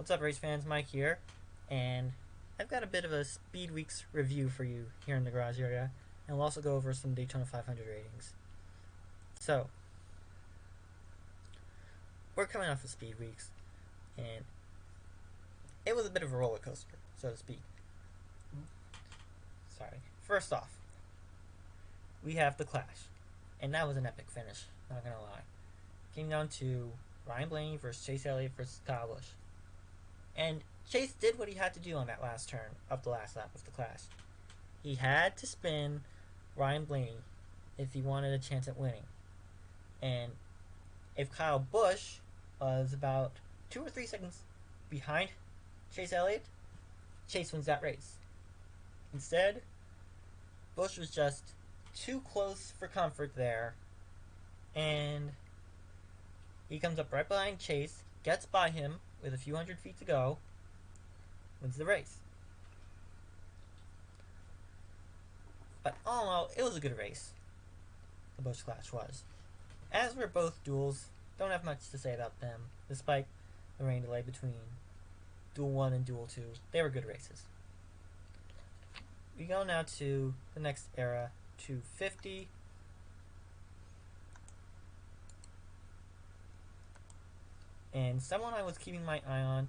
What's up, race fans? Mike here, and I've got a bit of a Speedweeks review for you here in the garage area, and we'll also go over some Daytona 500 ratings. So, we're coming off of Speedweeks, and it was a bit of a roller coaster, so to speak. Sorry. First off, we have the Clash, and that was an epic finish, not gonna lie. Came down to Ryan Blaney versus Chase Elliott versus Kyle Busch. And Chase did what he had to do on that last turn of the last lap of the Clash. He had to spin Ryan Blaney if he wanted a chance at winning. And if Kyle Busch was about 2 or 3 seconds behind Chase Elliott, Chase wins that race. Instead, Busch was just too close for comfort there, and he comes up right behind Chase, gets by him with a few hundred feet to go, wins the race. But all in all, it was a good race. The Busch Clash was. As were both duels, don't have much to say about them, despite the rain delay between Duel 1 and Duel 2. They were good races. We go now to the next era, 250. And someone I was keeping my eye on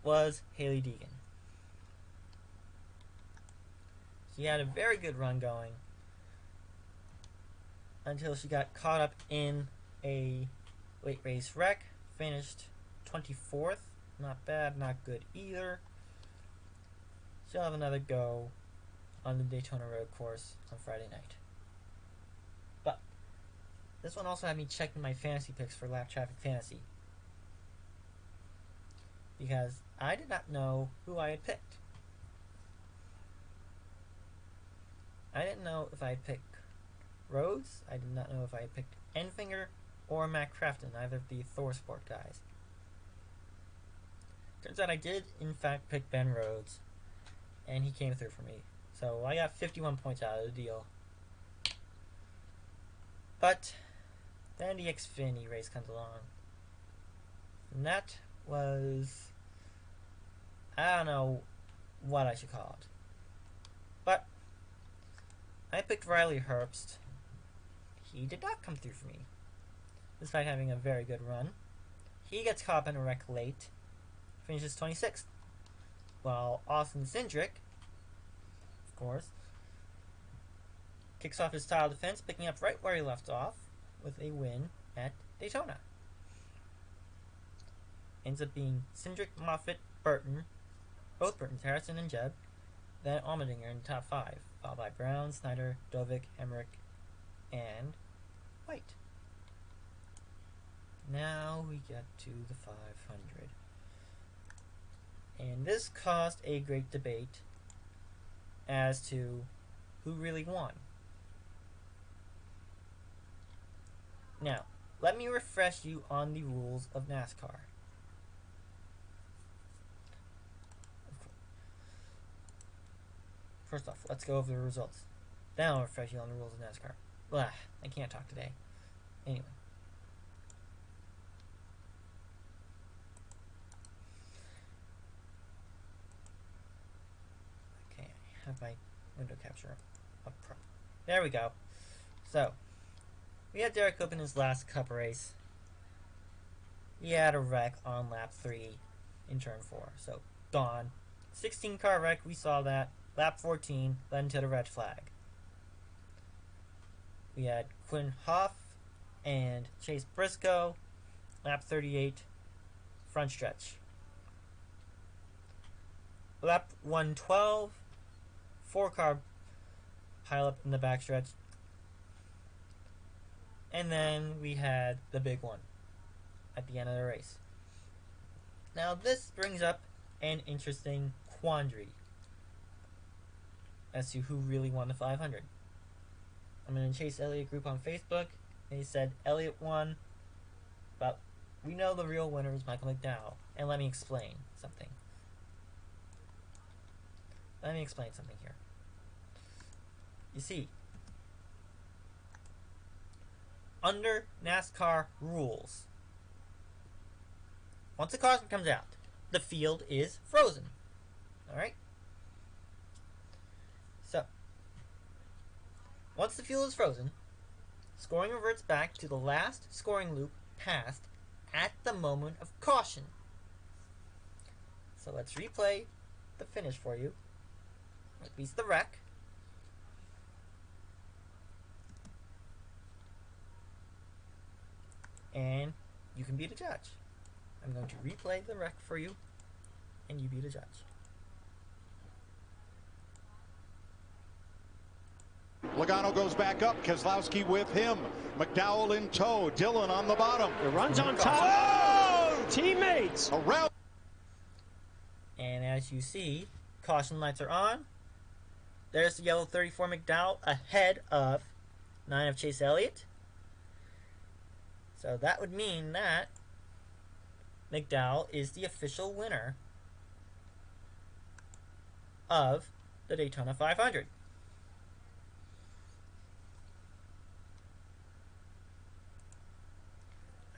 was Hailie Deegan. She had a very good run going until she got caught up in a late race wreck. Finished 24th. Not bad, not good either. She'll have another go on the Daytona road course on Friday night. But this one also had me checking my fantasy picks for Lap Traffic Fantasy, because I did not know who I had picked. I didn't know if I had picked Rhodes. I did not know if I had picked Enfinger or Matt Crafton, either of the ThorSport guys. Turns out I did, in fact, pick Ben Rhodes, and he came through for me. So I got 51 points out of the deal. But then the Xfinity race comes along, and that was, I don't know what I should call it. But I picked Riley Herbst. He did not come through for me, despite having a very good run. He gets caught up in a wreck late, finishes 26th, while Austin Cindric, of course, kicks off his tile defense, picking up right where he left off with a win at Daytona. Ends up being Cindric, Moffitt, Burton, both Burtons, Harrison and Jeb, then Allmendinger in the top 5, followed by Brown, Snyder, Dovick, Emmerich, and White. Now we get to the 500. And this caused a great debate as to who really won. Now, let me refresh you on the rules of NASCAR. First off, let's go over the results. Then I'll refresh you on the rules of NASCAR. Blah, I can't talk today. Anyway. Okay, I have my window capture up front. There we go. So, we had Derek Cope in his last Cup race. He had a wreck on lap 3 in turn 4, so gone. 16 car wreck, we saw that. Lap 14 led into the red flag. We had Quinn Hoff and Chase Briscoe. Lap 38, front stretch. Lap 112, 4-car pileup in the backstretch. And then we had the big one at the end of the race. Now this brings up an interesting quandary as to who really won the 500. I'm in a Chase Elliott group on Facebook, and he said Elliott won, but we know the real winner is Michael McDowell. And let me explain something. Here. You see, under NASCAR rules, once the caution comes out, the field is frozen. Alright? So, once the field is frozen, scoring reverts back to the last scoring loop passed at the moment of caution. So let's replay the finish for you. At least the wreck. And you can be the judge. I'm going to replay the wreck for you, and you be the judge. Logano goes back up. Keselowski with him. McDowell in tow. Dillon on the bottom. It runs on top. Oh! Teammates! Around. And as you see, caution lights are on. There's the yellow 34 McDowell ahead of 9 of Chase Elliott. So that would mean that McDowell is the official winner of the Daytona 500.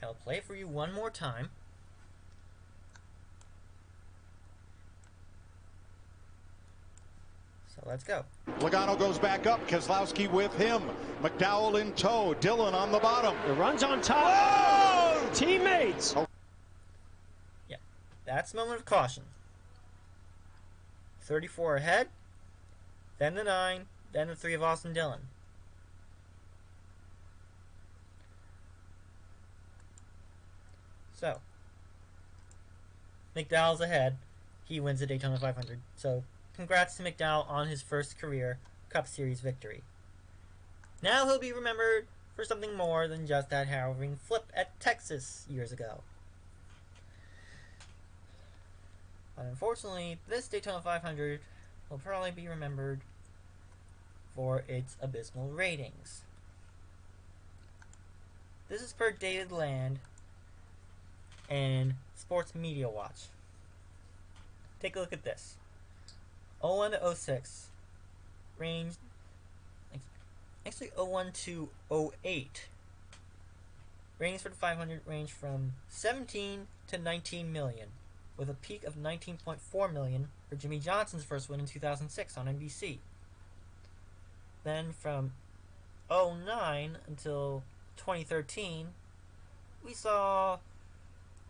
I'll play for you one more time. So let's go. Logano goes back up. Keselowski with him. McDowell in tow. Dillon on the bottom. It runs on top. Oh! Teammates! Yeah, that's the moment of caution. 34 ahead, then the 9, then the 3 of Austin Dillon. So, McDowell's ahead. He wins the Daytona 500. So, congrats to McDowell on his first career Cup Series victory. Now he'll be remembered for something more than just that harrowing flip at Texas years ago. But unfortunately, this Daytona 500 will probably be remembered for its abysmal ratings. This is per David Land and Sports Media Watch. Take a look at this. 01 to 06 ranged, actually 01 to 08. Ratings for the 500 range from 17 to 19 million, with a peak of 19.4 million for Jimmy Johnson's first win in 2006 on NBC. Then from 09 until 2013, we saw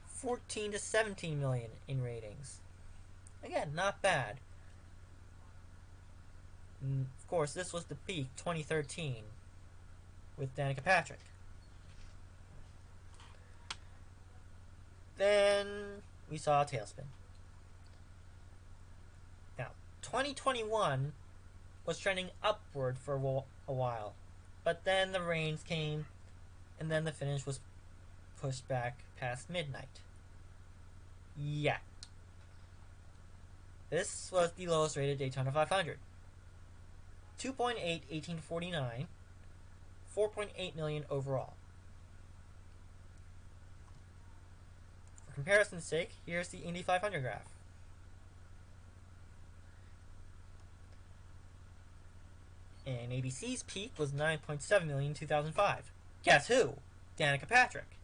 14 to 17 million in ratings. Again, not bad. And of course, this was the peak, 2013, with Danica Patrick. Then we saw a tailspin. Now, 2021 was trending upward for a while, but then the rains came, and then the finish was pushed back past midnight. Yeah. This was the lowest rated Daytona 500. 2.8, 1849, 4.8 million overall. For comparison's sake, here's the Indy 500 graph. And ABC's peak was 9.7 million in 2005. Guess who? Danica Patrick.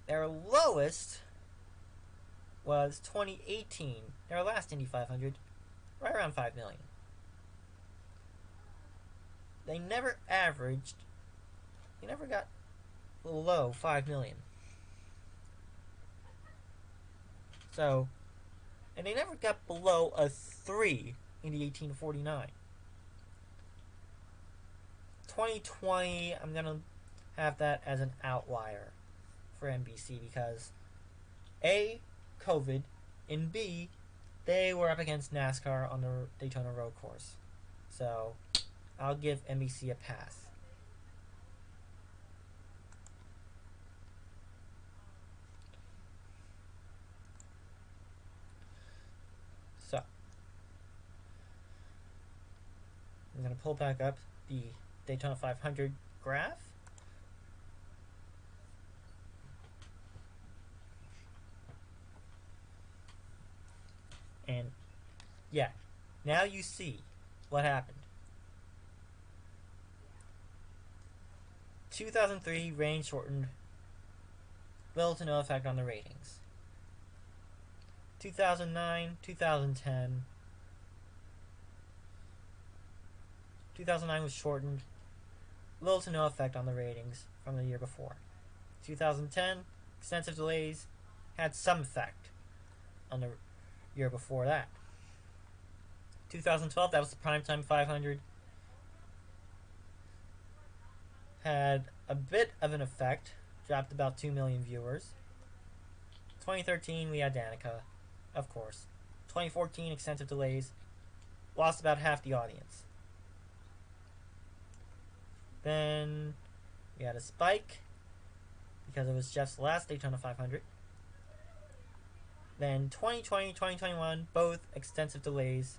Their lowest was 2018, their last Indy 500, right around 5 million. They never got below 5 million. So, and they never got below a 3 in the 1849. 2020, I'm going to have that as an outlier for NBC because A, COVID, and B, they were up against NASCAR on the Daytona road course. So, I'll give NBC a pass. So, I'm going to pull back up the Daytona 500 graph. And yeah, now you see what happened. 2003 rain shortened little to no effect on the ratings. 2009, 2010. 2009 was shortened, little to no effect on the ratings from the year before. 2010, extensive delays had some effect on the year before that. 2012, that was the primetime 500, had a bit of an effect, dropped about 2 million viewers. 2013, we had Danica, of course. 2014, extensive delays, lost about half the audience. Then we had a spike because it was Jeff's last Daytona 500. Then 2020, 2021, both extensive delays.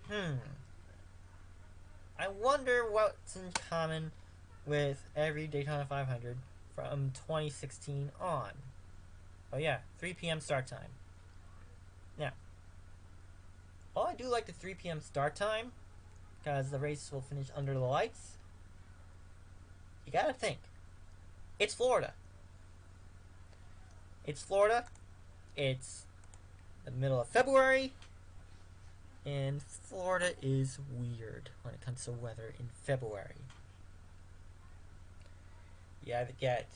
I wonder what's in common with every Daytona 500 from 2016 on. Oh yeah, 3 p.m. start time. Now, while I do like the 3 p.m. start time, because the race will finish under the lights, you gotta think, it's Florida. It's Florida, it's the middle of February, and Florida is weird when it comes to weather in February. You either get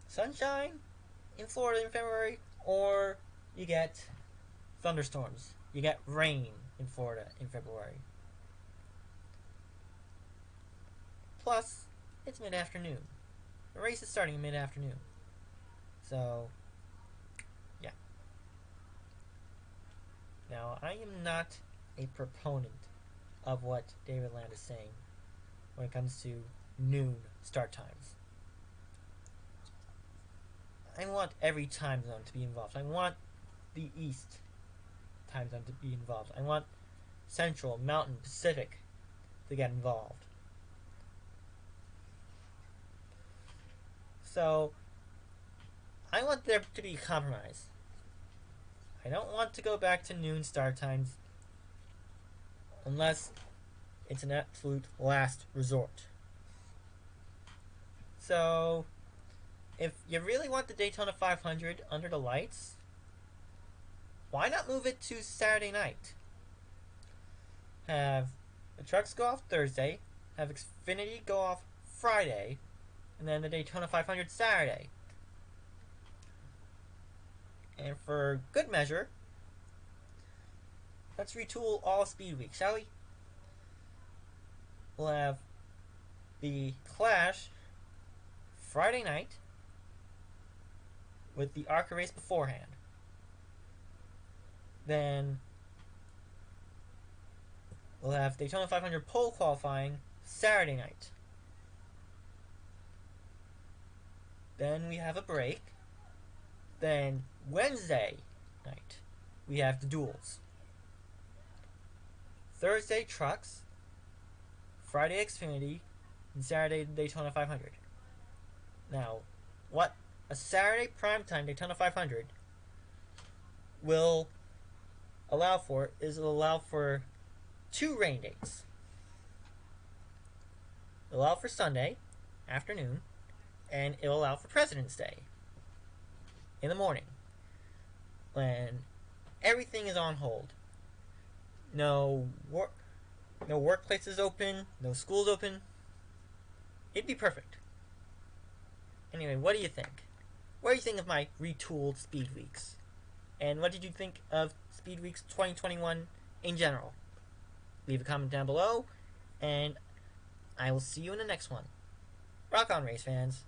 sunshine in Florida in February, or you get thunderstorms. You get rain in Florida in February. Plus, it's mid-afternoon. The race is starting mid-afternoon. So, yeah. Now, I am not a proponent of what David Land is saying when it comes to noon start times. I want every time zone to be involved. I want the East time zone to be involved. I want Central, Mountain, Pacific to get involved. So, I want there to be a compromise. I don't want to go back to noon start times unless it's an absolute last resort. So, if you really want the Daytona 500 under the lights, why not move it to Saturday night? Have the trucks go off Thursday, have Xfinity go off Friday, and then the Daytona 500 Saturday. And for good measure, let's retool all Speed Week, shall we? We'll have the Clash Friday night with the ARCA race beforehand. Then we'll have Daytona 500 pole qualifying Saturday night. Then we have a break. Then Wednesday night, we have the duels. Thursday, trucks. Friday, Xfinity. And Saturday, Daytona 500. Now, what a Saturday primetime Daytona 500 will allow for is it'll allow for 2 rain dates. It'll allow for Sunday afternoon, and it'll allow for President's Day in the morning, when everything is on hold. No workplaces open, no schools open. It'd be perfect. Anyway, what do you think? What do you think of my retooled Speed Weeks? And what did you think of Speed Weeks 2021 in general? Leave a comment down below, and I will see you in the next one. Rock on, race fans.